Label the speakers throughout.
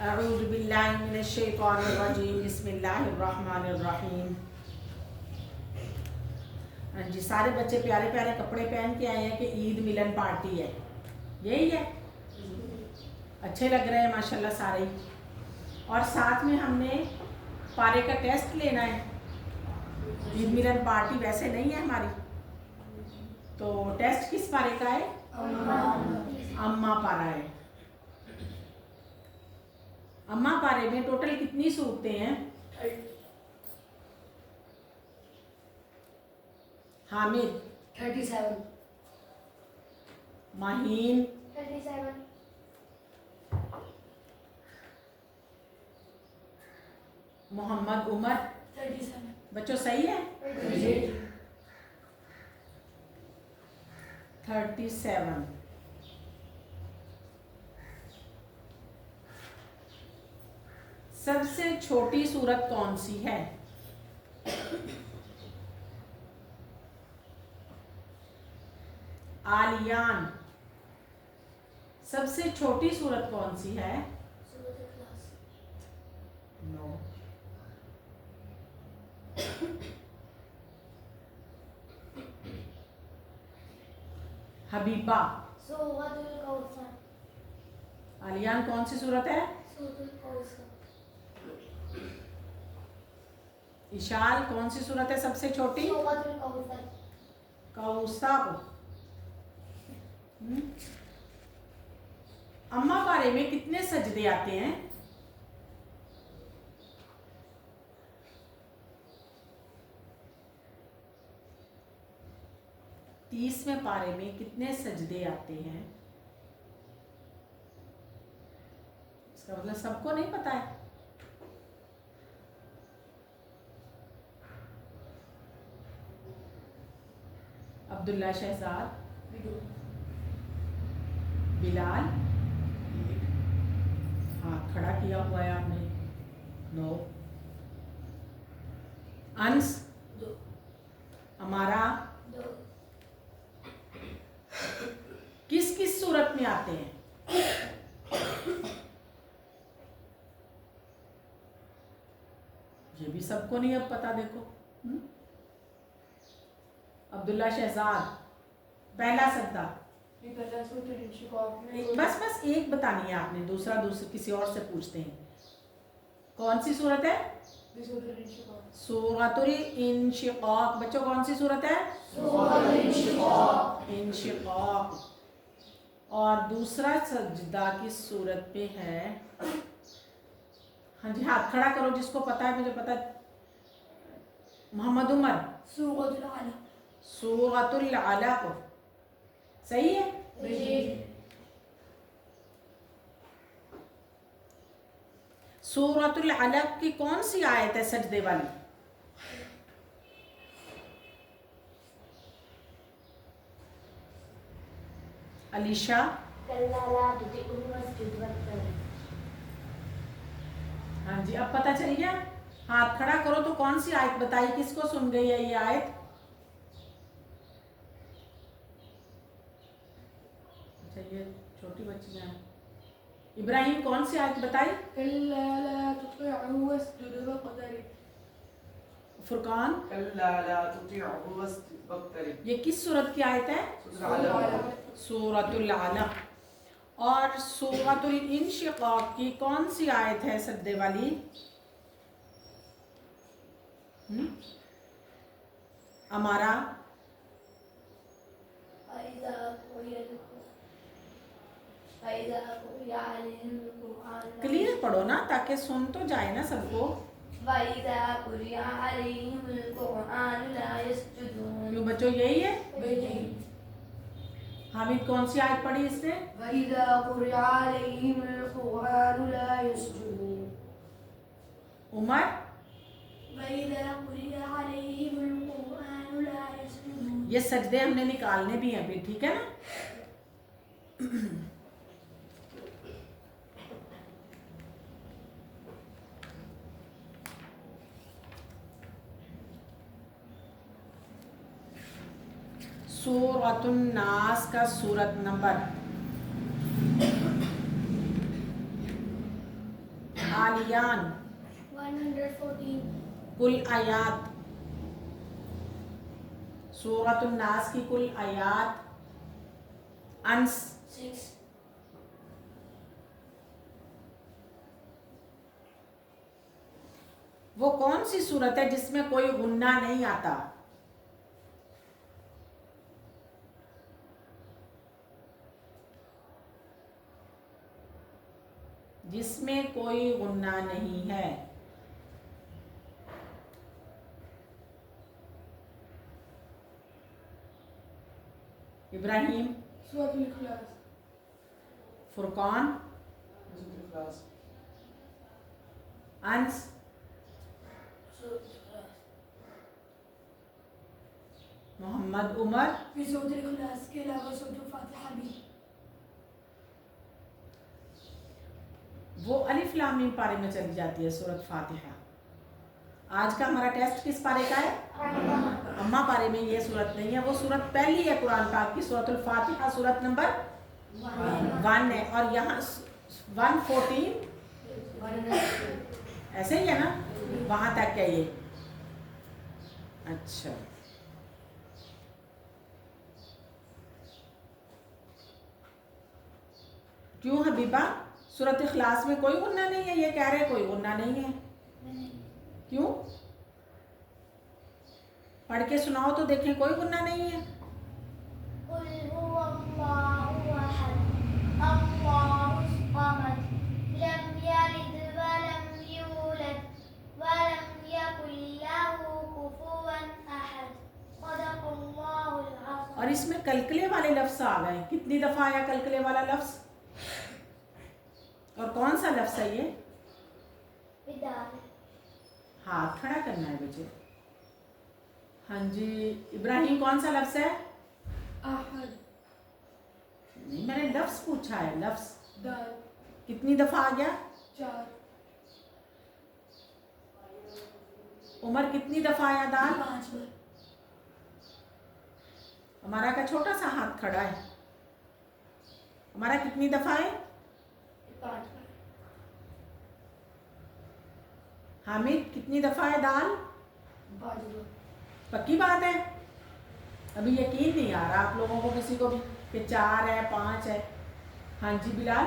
Speaker 1: اعوذ باللہ من الشیطان الرجیم بسم اللہ الرحمن الرحیم۔ جی سارے بچے پیارے پیارے کپڑے پہن کے آئے ہیں کہ عید ملن پارٹی ہے، یہی ہے؟ اچھے لگ رہے ہیں ماشاءاللہ سارے ہی۔ اور ساتھ میں ہم نے پارے کا ٹیسٹ لینا ہے۔ عید ملن پارٹی ویسے نہیں ہے ہماری، تو ٹیسٹ کس پارے کا ہے؟ اماں پارا ہے۔ اماں پارے میں ٹوٹل کتنی صورتیں ہیں؟ حامد
Speaker 2: 37
Speaker 1: ماہین
Speaker 2: 37
Speaker 1: محمد عمر
Speaker 2: 37
Speaker 1: بچوں صحیح ہے؟ 37۔ سب سے چھوٹی سورت کون سی ہے؟ آلیان۔ سب سے چھوٹی سورت کون سی ہے؟ نو۔ حبیبہ۔
Speaker 2: سورۃ الکوثر
Speaker 1: آلیان کون سی سورت ہے؟
Speaker 2: سورۃ الکوثر
Speaker 1: اشال کون سی سورت ہے سب سے چھوٹی؟
Speaker 2: سورۃ الکوثر
Speaker 1: کوثر۔ اماں پارے میں کتنے سجدے آتے ہیں؟ 30ویں پارے میں کتنے سجدے آتے ہیں؟ اس کا مطلب سب کو نہیں پتا ہے۔ عبداللہ شہزاد، بلال، ہاتھ کھڑا کیا ہوا ہے آپ نے، 9۔ انس، ہمارا، کس کس صورت میں آتے ہیں؟ یہ بھی سب کو نہیں اب پتا، دیکھو۔ عبداللہ شہزاد، پہلا سجدہ، بس ایک بتانی ہے آپ نے، دوسرا کسی اور سے پوچھتے ہیں۔ کون سی صورت ہے؟ سورۃ الانشقاق۔ بچوں کون سی صورت ہے؟
Speaker 2: سورۃ الانشقاق۔
Speaker 1: انشقاق۔ اور دوسرا سجدہ کس صورت پہ ہے؟ ہاں جی ہاتھ کھڑا کرو جس کو پتا ہے، مجھے پتا ہے۔ محمد عمر،
Speaker 2: سورۃ العلق۔
Speaker 1: سورۃ العلق، صحیح ہے؟ سورۃ العلق کی کون سی آیت ہے سجدے والی؟ علیشا، ہاں جی اب پتا چل گیا؟ ہاتھ کھڑا کرو تو کون سی آیت بتائی، کس کو سن گئی ہے یہ آیت؟ اچھا یہ چھوٹی بچی ہیں۔ ابراہیم کون سی آیت بتائی؟ فرقان، یہ کس سورت کی آیت ہے؟ سورۃ العلق۔ اور سورۃ الانشقاق کی کون سی آیت ہے سجدے والی؟ ہمارا کلیئر پڑھو نا تاکہ سن تو جائے نا سب کو۔
Speaker 2: وَإِذَا قُرِئَ عَلَيْهِمُ الْقُرْآنُ لَا يَسْجُدُونَ۔
Speaker 1: کیوں بچوں یہی ہے؟ حامد کون سی آیت پڑھی اس نے؟
Speaker 2: وَإِذَا قُرِئَ عَلَيْهِمُ الْقُرْآنُ لَا يَسْجُدُونَ۔
Speaker 1: عمر،
Speaker 2: وَإِذَا قُرِئَ عَلَيْهِمُ الْقُرْآنُ لَا يَسْجُدُونَ۔
Speaker 1: یہ سجدے ہم نے نکالنے بھی ہیں پھر، ٹھیک ہے نا؟ سورۃ الناس کا سورت نمبر आलियान
Speaker 2: 114.
Speaker 1: कुल आयात, सूरतुन नास की कुल आयात, अंश
Speaker 2: 6.
Speaker 1: वो कौन सी सूरत है जिसमें कोई गुन्ना नहीं आता? जिसमें कोई गुन्ना नहीं है। इब्राहिम,
Speaker 2: सूरतुल इखलास.
Speaker 1: फुरकान, अंस,
Speaker 2: सूरतुल इखलास.
Speaker 1: मोहम्मद उमर,
Speaker 2: फिर सूरतुल इखलास के अलावा सूरतुल फातिहा भी.
Speaker 1: वो अलिफ लाम मीम पारे में चली जाती है सूरत फातिहा। आज का हमारा टेस्ट किस पारे का है? अम्मा पारे में ये सूरत नहीं है, वो सूरत पहली है कुरान पाक की, सूरतुल फातिहा सूरत नंबर 1 है, और यहाँ 114 ऐसे ही है ना, वहां तक है ये। अच्छा, क्यों हबीबा, सूरत इखलास में कोई गुन्ना नहीं है? ये कह रहे कोई गुन्ना नहीं है, क्यों? पढ़ के सुनाओ तो देखें, कोई गुन्ना नहीं है।
Speaker 2: कुल हुवल्लाहु अहद, अल्लाहुस समद, लम यलिद वलम यूलद, वलम यकुल लहू कुफुवन अहद, सदक़ल्लाहुल अज़ीम।
Speaker 1: और इसमें कलकले वाले लफ्ज आ गए, कितनी दफा आया कलकले वाला लफ्ज? और कौन सा लफ्ज है ये?
Speaker 2: बिदाल.
Speaker 1: हाथ खड़ा करना है बच्चे। हाँ जी, इब्राहिम, कौन सा लफ्ज है?
Speaker 2: अहद.
Speaker 1: नहीं, मैंने लफ्ज पूछा है, लफ्ज
Speaker 2: दाल.
Speaker 1: कितनी दफा आ गया?
Speaker 2: 4.
Speaker 1: उमर, कितनी दफा आया दाल?
Speaker 2: 5 बार.
Speaker 1: हमारा का छोटा सा हाथ खड़ा है, हमारा कितनी दफा है?
Speaker 2: 5 बार.
Speaker 1: हामिद, कितनी दफा है दाल?
Speaker 2: 5 बार.
Speaker 1: पक्की बात है? अभी यकीन नहीं आ रहा आप लोगों को किसी को भी कि 4 है 5 है? हाँ जी बिलाल,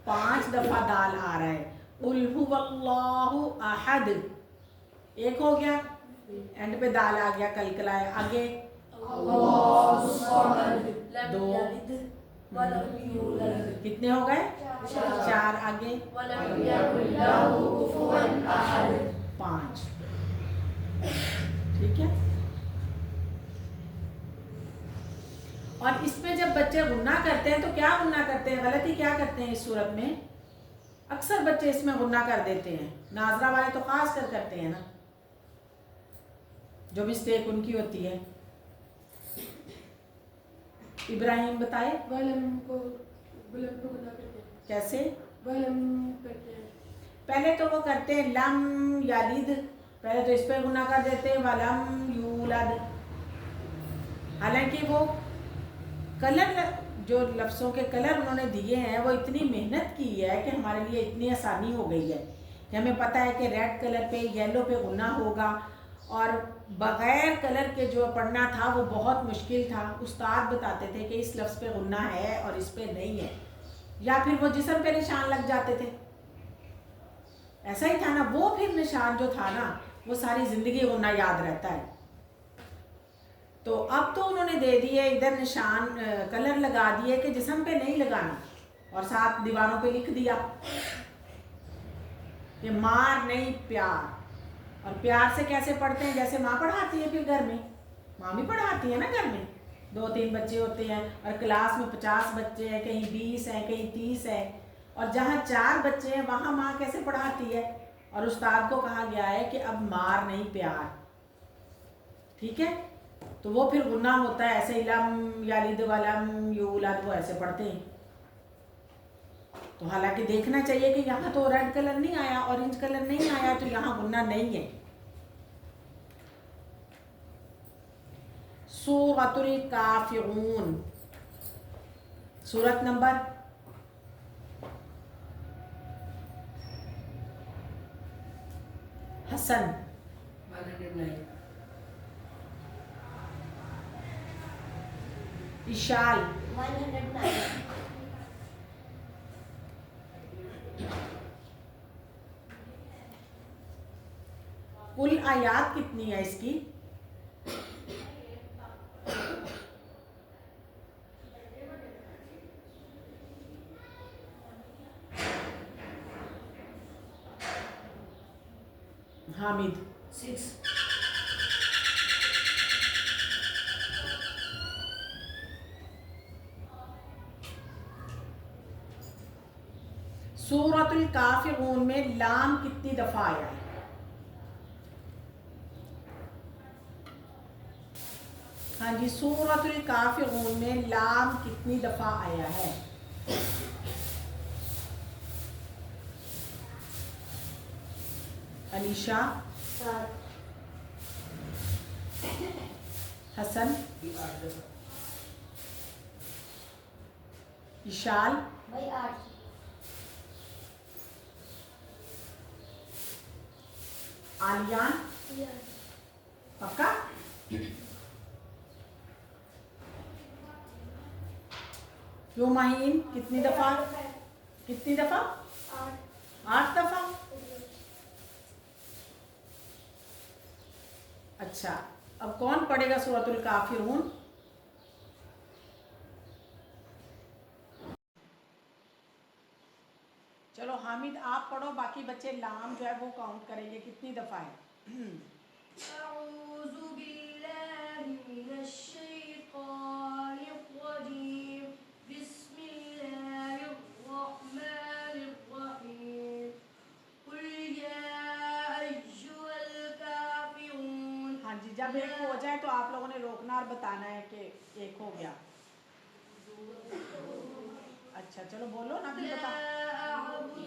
Speaker 1: 5 दफा दाल आ रहा है। कुल हुवल्लाहु अहद, एक हो गया, एंड पे दाल आ गया, कलकला है। आगे
Speaker 2: अल्लाहुस समद, लम
Speaker 1: 2,
Speaker 2: यलिद वलम यूलद,
Speaker 1: कितने हो गए? 4। आगे
Speaker 2: वलम यकुल लहू कुफुवन अहद.
Speaker 1: 5। ठीक है। और इसमें जब बच्चे गुन्ना करते हैं तो क्या गुन्ना करते हैं, गलती क्या करते हैं इस सूरत में? अक्सर बच्चे इसमें गुन्ना कर देते हैं, नाजरा वाले तो खास कर करते हैं ना, जो मिस्टेक उनकी होती है। इब्राहिम बताए
Speaker 2: वलम को गुना करते हैं.
Speaker 1: कैसे?
Speaker 2: वलम करते हैं.
Speaker 1: पहले तो वो करते हैं लम यालिद, पहले तो इस पे गुना कर देते हैं वलम यूलद। हालांकि वो कलर, जो लफ्ज़ों के कलर उन्होंने दिए हैं, वो इतनी मेहनत की है कि हमारे लिए इतनी आसानी हो गई है कि हमें पता है कि रेड कलर पे, येलो पे गुना होगा, और बग़ैर कलर के जो पढ़ना था वो बहुत मुश्किल था। उस्ताद बताते थे कि इस लफ्ज़ पे गुना है और इस पे नहीं है, या फिर वो जिस्म पे निशान लग जाते थे, ऐसा ही था ना। वो फिर निशान जो था ना, वो सारी ज़िंदगी गुना याद रहता है। तो अब तो उन्होंने दे दिए इधर निशान, कलर लगा दिए कि जिस्म पे नहीं लगाना, और साथ दीवारों पे लिख दिया कि मार नहीं प्यार। और प्यार से कैसे पढ़ते हैं? जैसे माँ पढ़ाती है, फिर घर में माँ भी पढ़ाती है ना, घर में 2-3 बच्चे होते हैं और क्लास में 50 बच्चे हैं, कहीं 20 हैं, कहीं 30 है, और जहाँ 4 बच्चे हैं वहाँ माँ कैसे पढ़ाती है? और उस्ताद को कहा गया है कि अब मार नहीं प्यार, ठीक है। तो वो फिर गुना होता है, ऐसे ही लम यालिद वलम यूलद, वो ऐसे पढ़ते हैं। तो हालांकि देखना चाहिए कि यहाँ तो रेड कलर नहीं आया, ऑरेंज कलर नहीं आया, तो यहाँ गुन्ना नहीं है। सूरतुल काफिरून, सूरत नंबर حسن
Speaker 2: 109
Speaker 1: اشال
Speaker 3: 109
Speaker 1: کل آیات کتنی ہے اس کی؟ حامد
Speaker 2: 6
Speaker 1: سورۃ الکافرون میں لام کتنی دفعہ آیا ہے؟ ہاں جی، سورۃ الکافرون میں لام کتنی دفعہ آیا ہے؟ علیشا
Speaker 3: 7
Speaker 1: حسن اشال
Speaker 3: بھائی 8
Speaker 1: عالیان پکا؟ یومہین کتنی دفعہ؟ کتنی دفعہ؟ 8 دفعہ؟ اچھا، اب کون پڑھے گا سورۃ الکافرون؟ چلو حامد آپ پڑھو، باقی بچے لام جو ہے وہ کاؤنٹ کریں گے کتنی دفعہ ہے۔
Speaker 4: أعوذ بالله من الشيطان الرجيم بسم الله الرحمن الرحيم قل يا أيها الكافرون
Speaker 1: ہاں جی، جب ایک ہو جائے تو آپ لوگوں نے روکنا اور بتانا ہے کہ ایک ہو گیا۔ اچھا چلو بولو نا، پھر بتا۔
Speaker 4: لا أعبد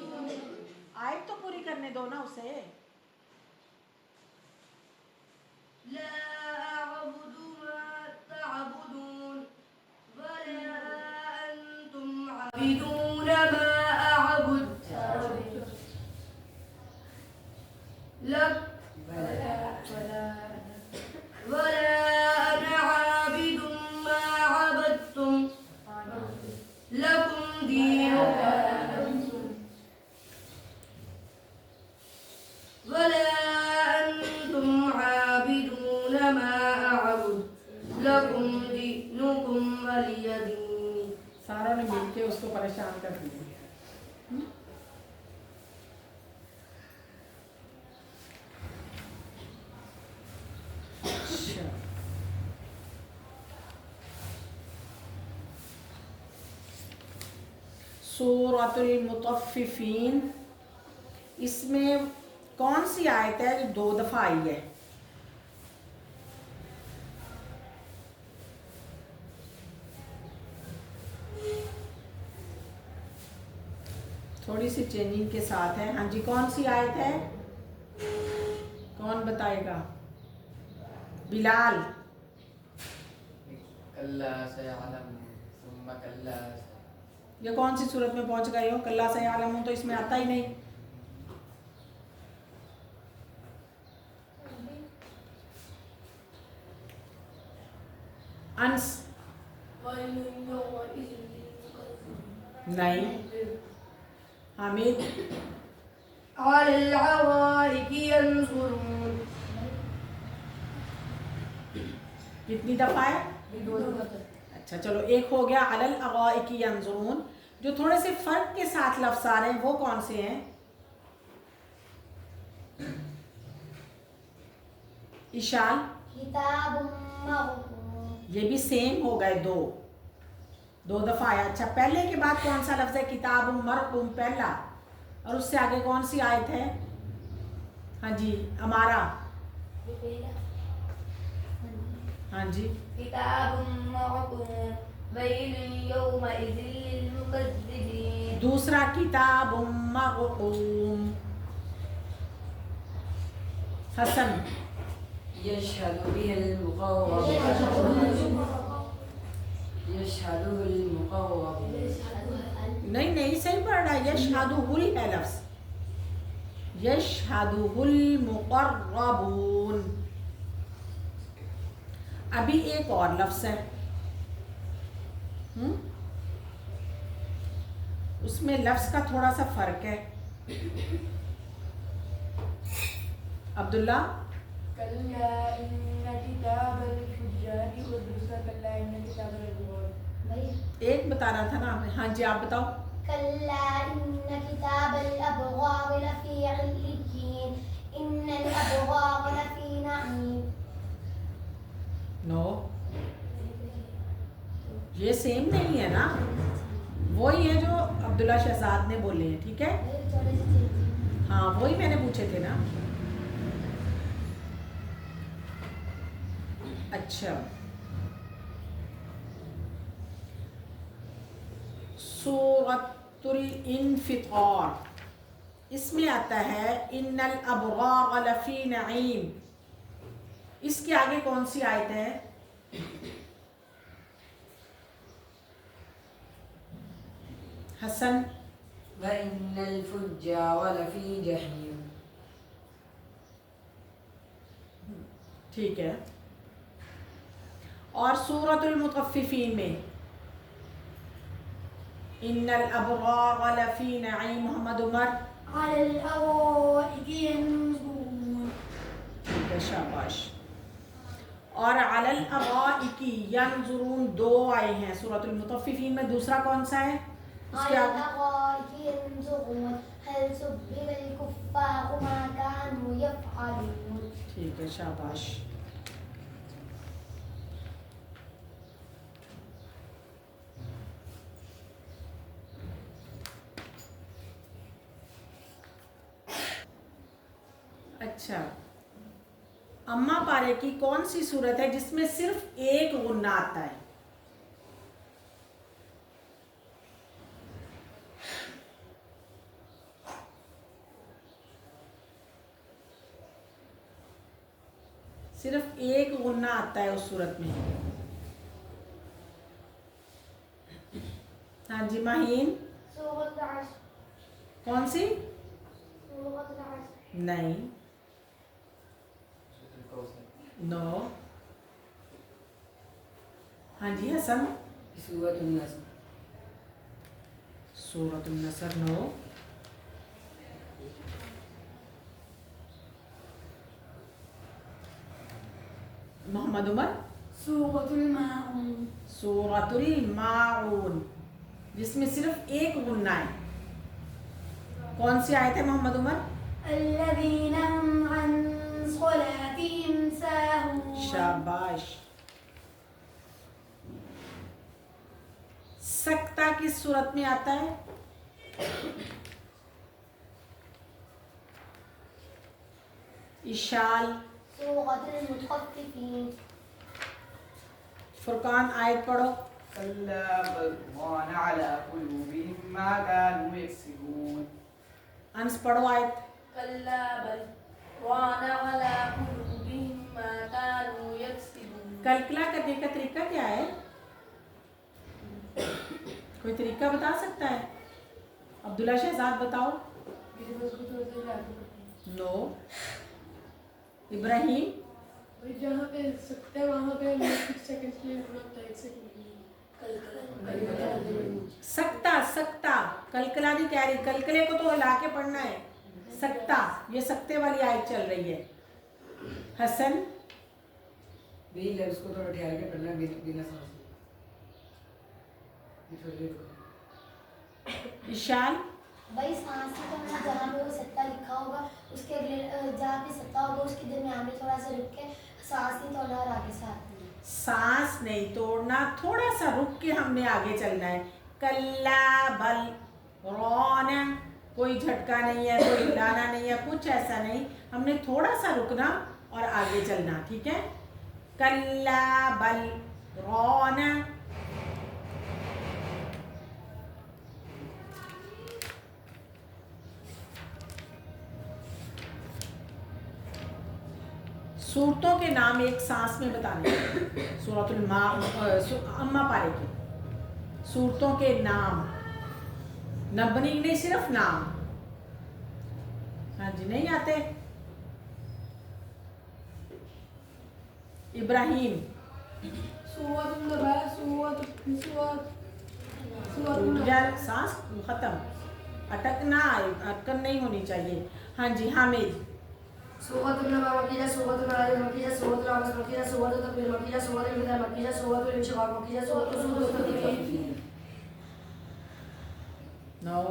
Speaker 1: آیت تو پوری کرنے دو نا اسے۔
Speaker 4: لا أعبد ما تعبدون ولا أنتم عابدون ما أعبد لك ولا أنا عابد ما عبدتم لكم دينكم ولا أنتم عابدون ما أعبد لكم دينكم ولي دين
Speaker 1: ساروں نے مل کے اس کو پریشان کر دیا۔ سورۃ المطففین، اس میں کون سی آیت ہے جو 2 دفعہ آئی ہے؟ تھوڑی سی چینجنگ کے ساتھ ہے۔ ہاں جی، کون سی آیت ہے؟ کون بتائے گا؟ بلال
Speaker 2: کلا سیعلم ثم کلا
Speaker 1: یہ کون سی صورت میں پہنچ گئے ہو؟ کلا سیعلمون تو اس میں آتا ہی نہیں۔ انس نہیں۔ حامد
Speaker 4: على العوائق ينظرون
Speaker 1: کتنی دفعہ ہے؟ اچھا چلو ایک ہو گیا۔ علی الارائک ینظرون، جو تھوڑے سے فرق کے ساتھ لفظ آ رہے ہیں وہ کون سے ہیں؟ اشال
Speaker 3: کتاب مرقوم
Speaker 1: یہ بھی سیم ہو گئے، 2 دفعہ آیا۔ اچھا، پہلے کے بعد کون سا لفظ ہے؟ کتاب مرقوم پہلا، اور اس سے آگے کون سی آیت ہے؟ ہاں جی ہمارا، ہاں جی
Speaker 3: کتاب مرقوم ویل یومئذ للمکذبین
Speaker 1: دوسرا کتاب مرقوم۔ حسن
Speaker 2: یشہد بہ المقربون یشہدہ المقربون
Speaker 1: نہیں صحیح پڑھ رہا ہے، یشہدہ ہے لفظ، यशहदुहुल मुक़र्रबून। अभी एक और लफ्ज़ है, उसमें लफ्ज़ का थोड़ा सा फ़र्क है। अब्दुल्ला,
Speaker 4: कल्ला इन्न किताबल फुज्जारि वदरुसा कल्ला इन्न किताबल अबरार।
Speaker 3: भाई
Speaker 1: एक बता रहा था ना आपने, हाँ जी आप बताओ।
Speaker 3: कल्ला इन्न किताबल अबरार लफी इल्लियीन इन्नल अबरार लफी नईम।
Speaker 1: नो, ये सेम नहीं है ना, वही है जो अब्दुल्ला शहजाद ने बोले हैं, ठीक है।
Speaker 3: भाई थोड़े से चेंज।
Speaker 1: हाँ वही मैंने पूछे थे ना। अच्छा, सूरतुल इन्फितार, इसमें आता है इन्नल अबरार लफी नईम। इसके आगे कौन सी आयत है? हसन,
Speaker 4: व इन्नल फुज्जारा लफी जहीम।
Speaker 1: ठीक है। और सूरतुल मुतफ्फिफीन में इन्नल अबरार लफी नईम। मोहम्मद उमर,
Speaker 4: अलल अराइकी यंज़ुरून।
Speaker 1: ठीक है, शाबाश। और अलल अराइकी यंज़ुरून दो आए हैं सूरतुल मुतफ्फिफीन में, दूसरा कौन सा है? उसके
Speaker 3: अलल
Speaker 1: आगे
Speaker 3: अराइकी यंज़ुरून हल सुब्बिल कुफ्फारु मा कानू यफ़अलून।
Speaker 1: ठीक है, शाबाश। अच्छा, अम्मा पारे की कौन सी सूरत है जिसमें सिर्फ एक गुन्ना आता है? सिर्फ एक गुन्ना आता है उस सूरत में। हाँ जी माहीन,
Speaker 3: सूरत असर।
Speaker 1: कौन सी?
Speaker 3: सूरत असर।
Speaker 1: नहीं, नो। हाँ जी हसन,
Speaker 4: सूरतुन नस्र।
Speaker 1: सूरतुन नसर, नो। मोहम्मद उमर,
Speaker 4: सूरतुल माऊन।
Speaker 1: सूरतुल माऊन, जिसमें सिर्फ एक गुन्ना है। कौन सी आयत है मोहम्मद उमर?
Speaker 4: अल्लज़ीना हुम अन सलातिहिम साहून।
Speaker 1: शाबाश। सकता किस सूरत में आता है? इशाल,
Speaker 3: सूरतुल मुतफ़्फ़िफ़ीन।
Speaker 1: फुरकान आयत पढ़ो।
Speaker 2: कल्ला बल रान अला कुलूबिहिम मा कानू यक्सिबून।
Speaker 1: अंस पढ़ो आयत।
Speaker 4: कल्ला बल रान अला कुलूबिहिम मा कानू यक्सिबून।
Speaker 1: कल्कला करने का तरीका क्या है? कोई तरीका बता सकता है? अब्दुल्ला शहजाद बताओ। नो। इब्राहिम,
Speaker 4: जहाँ पे सकते हैं वहाँ पे कुछ सेकंड के लिए रुकना होता है, 1 सेकंड के लिए।
Speaker 1: सकता, सकता, कलकला नहीं कह रही, कलकले को तो हिला के पढ़ना है। सकता, ये सकते वाली आयत चल रही है। हसन,
Speaker 4: भी लफ्ज़ को थोड़ा ठहर के पढ़ना बिना सांस लिए।
Speaker 1: ईशान,
Speaker 3: भाई सांस की तो मैंने जहाँ पे वो सत्ता लिखा होगा उसके अगले जहाँ पे सत्ता होगा उसके दरमियान में थोड़ा सा रुक के सांस नहीं तोड़ना और आगे साथ में।
Speaker 1: सांस नहीं तोड़ना, थोड़ा सा रुक के हमने आगे चलना है। कल्ला बल रौना, कोई झटका नहीं है, कोई हिलाना नहीं है, कुछ ऐसा नहीं, हमने थोड़ा सा रुकना और आगे चलना, ठीक है। कल्ला बल रौना। सूरतों के नाम एक सांस में बताने हैं। सूरतुल अम्मा पारे की सूरतों के नाम, नबनी नहीं, सिर्फ नाम। ہاں جی نہیں آتے. ابراہیم
Speaker 4: سورة النبأ
Speaker 1: ٹوٹ گیا سانس ختم. اٹکنا اٹکن نہیں ہونی چاہیے. ہاں جی حامد.
Speaker 5: سورة النبأ مكية، سورة العلم مكية، سورة العبس مكية، سورة التكوير مكية، سورة الانفطار مكية، سورة الانشقاق مكية، سورة التطفيف.
Speaker 1: نو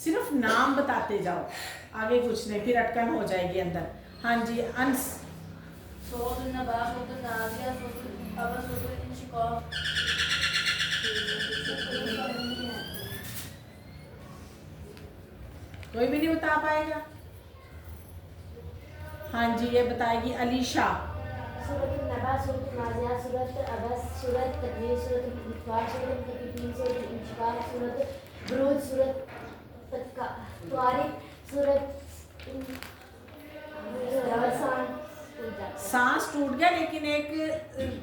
Speaker 1: صرف نام بتاتے جاؤ آگے کچھ نہیں پھر اٹکن ہو جائے گی اندر. ہاں جی انس.
Speaker 5: سورة النبأ، سورة النازعات، سورة العبس، سورة الانشقاق.
Speaker 1: کوئی بھی نہیں بتا پائے گا. ہاں جی یہ بتائے گی علیشا.
Speaker 3: سورة النبأ، سورة النازعات، سورة العبس، سورة التكوير، سورة الانفطار، سورة المطففين، سورة الانشقاق، سورة البروج، سورة الطارق، سورة
Speaker 1: سانس ٹوٹ گیا لیکن ایک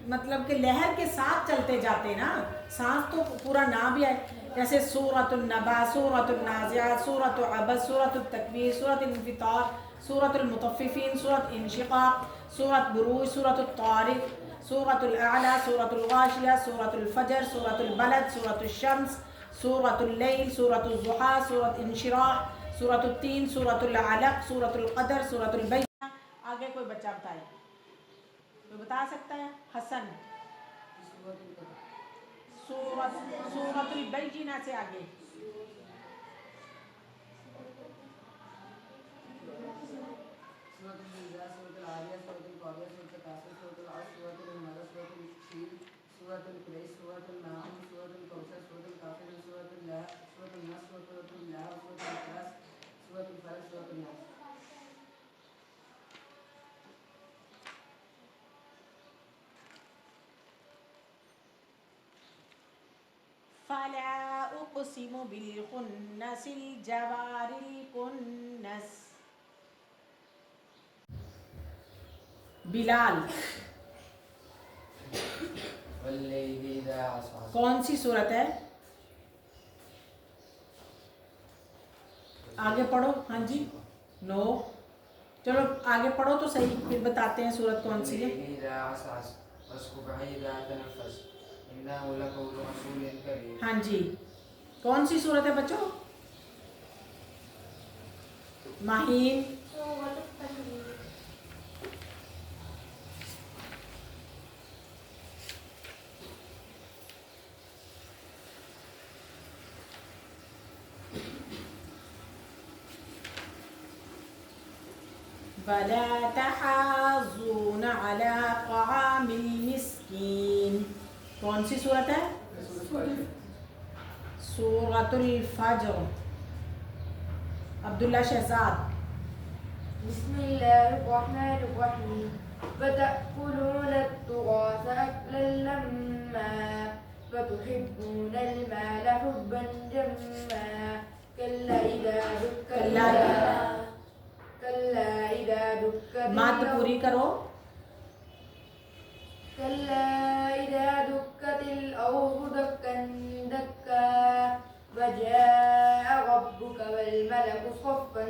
Speaker 1: مطلب کہ لہر کے ساتھ چلتے جاتے نا. سانس تو پورا نہ بھی آئے جیسے سورۃ النبا، سورۃ النازعات، سورۃ عبس، سورۃ التکویر، سورۃ الانفطار، سورۃ المطففین، سورۃ انشقاق، سورۃ بروج، سورۃ الطارق، سورۃ الاعلی، سورۃ الغاشیہ، سورۃ الفجر، سورۃ البلد، سورۃ الشمس، سورۃ اللیل، سورۃ الضحیٰ، سورۃ انشراح، سورۃ التین، سورۃ العلق، سورۃ القدر، سورۃ البینہ. آگے کوئی بچہ بتائے کوئی بتا سکتا ہے؟ حسن. سورۃ البینہ سے آگے.
Speaker 5: سورة الزلزال، سورة العاديات، سورة القارعة، سورة الكافرون، سورة العصر، سورة الهمزة، سورة الفيل، سورة القريش، سورة الماعون، سورة الكوثر، سورة الكافرون، سورة الناس، سورة اللهب، سورة الإخلاص، سورة الفلق، سورة الناس.
Speaker 1: فلا اقسم بالخنس الجوار الكنس. بلال.
Speaker 2: واللیل اذا عسعس.
Speaker 1: کون سی صورت ہے؟ آگے پڑھو. ہاں جی نو چلو آگے پڑھو تو صحیح پھر بتاتے ہیں صورت کون سی ہے.
Speaker 2: واللیل اذا عسعس والصبح اذا تنفس انه لقول رسول کریم.
Speaker 1: ہاں جی کون سی صورت ہے بچوں؟ ماہین.
Speaker 3: سورة التكوير.
Speaker 1: ولا تحاضون على طعام المسكين. کون سی صورت ہے؟ سورۃ الفجر. عبداللہ شہزاد.
Speaker 4: بسم الله الرحمن الرحيم وتأكلون التراث أكلا لما وتحبون المال حبا جما كلا إذا دكت
Speaker 1: مات پوری کرو.
Speaker 4: كلا إذا دكت الأرض دكا دكا وجاء ربك والملك صفا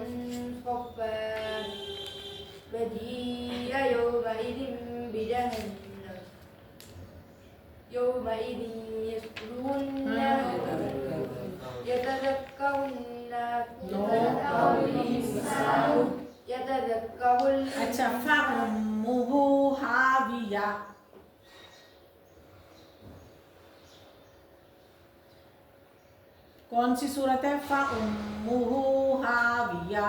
Speaker 4: صفا وجيء يومئذ بجهنم يومئذ يذكر الناس يتذكر
Speaker 1: اچھا فأمه حاویہ. کون سی صورت ہے؟ فأمه حاویہ.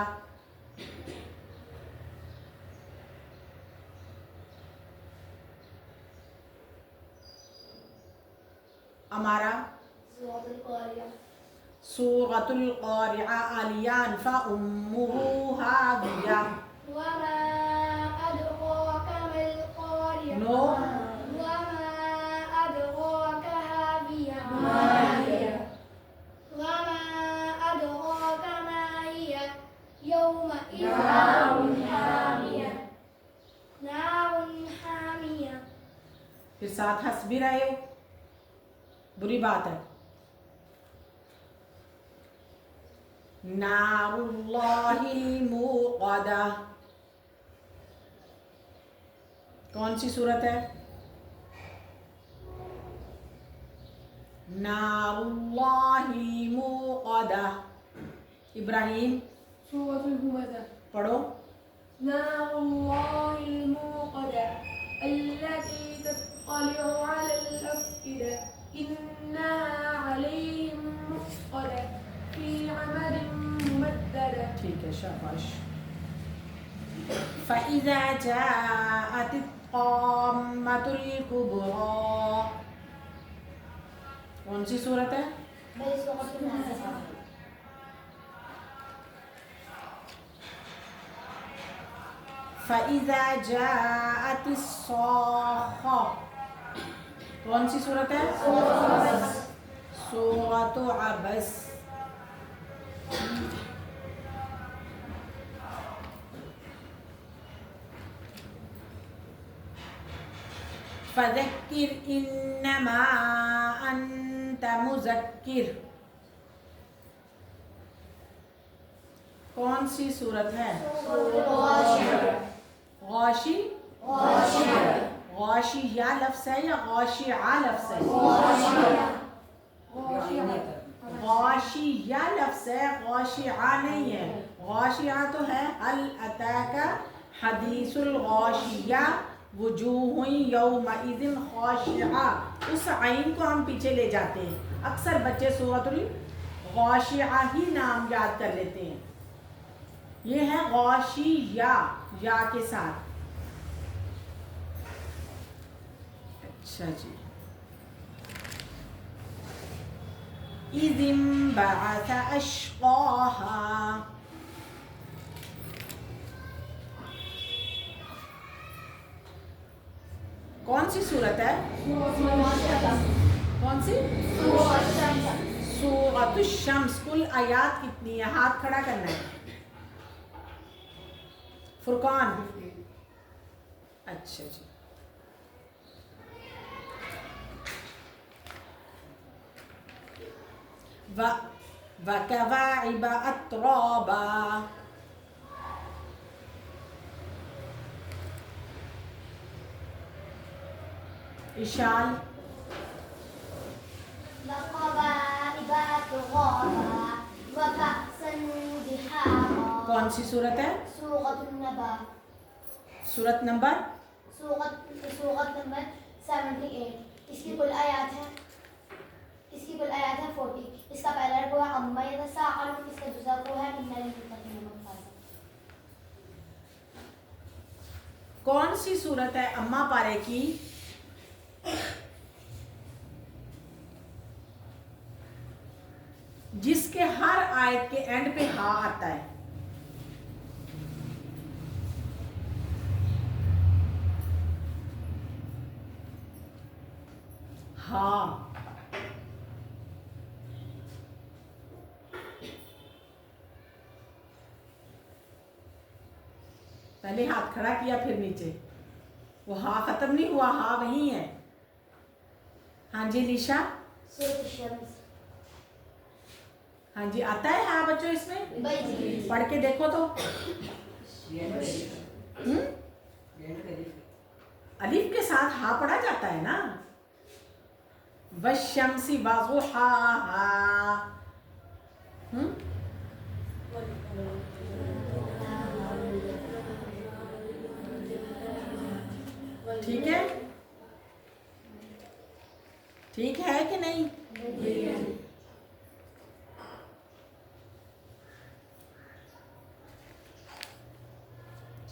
Speaker 1: ہمارا
Speaker 3: سورة القارعة.
Speaker 1: سورۃ القارعہ. آلیان. فأمه حاویہ.
Speaker 3: وما أدراك ما القارعة.
Speaker 1: نو
Speaker 3: وما أدراك هاوية. وما أدراك ما هي يومئذ نار حامية.
Speaker 1: پھر ساتھ ہنس بھی رہے ہو، بری بات ہے. नारुल्लाहिल मूक़दा। कौन सी सूरत है? नारुल्लाहिल मूक़दा। इब्राहिम
Speaker 4: सूरतुल हुमज़ा।
Speaker 1: पढ़ो।
Speaker 4: नारुल्लाहिल मूक़दा अल्लती तत्तलिउ अलल अफ़इदा इन्नहा अलैहिम मुफ़्क़दा फ़ी अमदिन मुमद्ददा।
Speaker 1: ठीक है, शाबाश। फ़इज़ा जाअतित क़ाम्मतुल कुब्रा। कौन सी सूरत है?
Speaker 3: भाई सूरतुल नाज़िआत।
Speaker 1: फ़इज़ा जाअतिस साख़्ख़ा। कौन सी सूरत है? सूरतु अबस। फ़ज़क्किर इन्नमा अंत मुज़क्किर। कौन सी सूरत है? गौशी। गौशिया लफ्ज़ है या गौशिया लफ्ज़ है? गौशिया लफ्ज़ है, गौशिया नहीं है। गौशिया तो है हल अताका हदीसुल गौशिया वुजूहुन यौमइज़िन खाशिआ। उस आइन को हम पीछे ले जाते हैं। अक्सर बच्चे सूरतुल गौशिया ही नाम याद कर लेते हैं। ये है गौशिया या के साथ। अच्छा जी। इज़िम बअथ अश्क़ाहा। कौन सी सूरत है? कौन सी? सूरतुश शम्स। कुल आयात कितनी है? हाथ खड़ा करना है। फुरकान। अच्छा जी। वकवाइब अत्राबा। इशाल।
Speaker 3: वक़वाइब अत्राबा वकअसन दिहाक़ा।
Speaker 1: कौन सी सूरत है?
Speaker 3: सूरतुन नबा।
Speaker 1: सूरत नंबर?
Speaker 3: सूरत नंबर 78। इसकी कुल आयत है 40। इसका पहला रुकू है अम्मा यतसाअलून। इसका दूसरा रुकू है इन्नल मुत्तक़ीन मफ़ाज़ा।
Speaker 1: कौन सी सूरत है अम्मा पारे की? जिसके हर आयत के एंड पे हा आता है। हा। पहले हाथ खड़ा किया फिर नीचे। वो हा खत्म नहीं हुआ, हा वही है। हाँ जी लिशा।
Speaker 3: सूरत शम्स।
Speaker 1: हाँ जी आता है हाँ बच्चों इसमें?
Speaker 3: भाई
Speaker 1: पढ़ के देखो तो। अलिफ के साथ हा पढ़ा जाता है ना। वश्शम्सी वज़ुहाहा। ठीक है, ठीक है कि नहीं?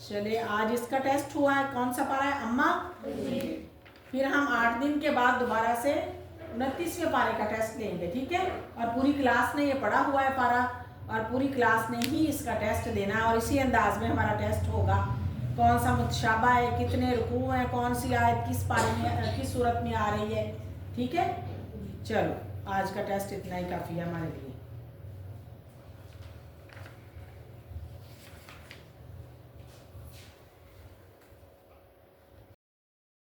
Speaker 1: चलिए आज इसका टेस्ट हुआ है। कौन सा पारा है अम्मा? फिर हम 8 दिन के बाद दोबारा से 29वें पारे का टेस्ट लेंगे, ठीक है? और पूरी क्लास ने ये पढ़ा हुआ है पारा, और पूरी क्लास ने ही इसका टेस्ट देना है। और इसी अंदाज में हमारा टेस्ट होगा। कौन सा मुतशाबा है, कितने रुकू हैं, कौन सी आयत किस पारे में किस सूरत में आ रही है, ठीक है? चलो आज का टेस्ट इतना ही काफ़ी है हमारे लिए।